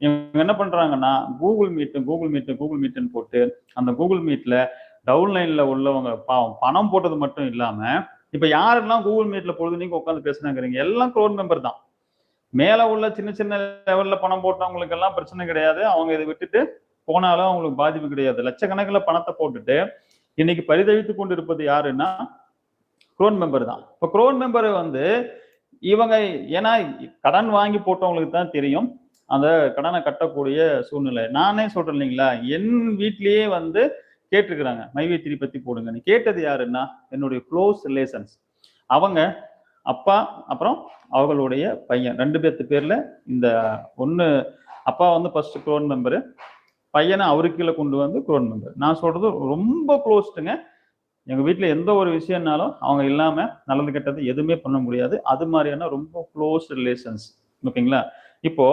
இவங்க என்ன பண்றாங்கன்னா கூகுள் மீட்னு போட்டு அந்த கூகுள் மீட்ல டவுன்லைன்ல உள்ளவங்க பாவம் பணம் போட்டது மட்டும் இல்லாம இப்ப யாரெல்லாம் கூகுள் மீட்ல பொழுதுனைக்கு உட்காந்து பேசுனாங்கிறீங்க எல்லாம் க்ரோன் மெம்பர் தான். மேல உள்ள சின்ன சின்ன லெவல்ல பணம் போட்டவங்களுக்கு எல்லாம் பிரச்சனை கிடையாது. அவங்க இதை விட்டுட்டு போனாலும் அவங்களுக்கு பாதிப்பு கிடையாது. லட்சக்கணக்கில் பணத்தை போட்டுட்டு இன்னைக்கு பரிதவித்து கொண்டு இருப்பது யாருன்னா க்ரோன் மெம்பர் தான். இப்ப க்ரோன் மெம்பர் வந்து இவங்க ஏன்னா கடன் வாங்கி போட்டவங்களுக்கு தான் தெரியும் அந்த கடனை கட்டக்கூடிய சூழ்நிலை. நானே சொல்றேன் இல்லைங்களா, என் வீட்லயே வந்து கேட்டிருக்கிறாங்க மைவி3 பத்தி போடுங்கன்னு. கேட்டது யாருன்னா என்னுடைய க்ளோஸ் ரிலேஷன்ஸ். அவங்க அப்பா அப்புறம் அவர்களுடைய பையன் 2 பேர்த்து பேர்ல இந்த ஒண்ணு அப்பா வந்து ஃபர்ஸ்ட் க்ரோன் மெம்பரு, பையனை அவருக்கு கீழே கொண்டு வந்து க்ரோன் மெம்பர். நான் சொல்றது ரொம்ப க்ளோஸ்டுங்க. எங்க வீட்டுல எந்த ஒரு விஷயம்னாலும் அவங்க இல்லாம நல்லது கெட்டது எதுவுமே பண்ண முடியாது. அது மாதிரியான ரொம்ப க்ளோஸ் ரிலேஷன்ஸ். ஓகேங்களா? இப்போ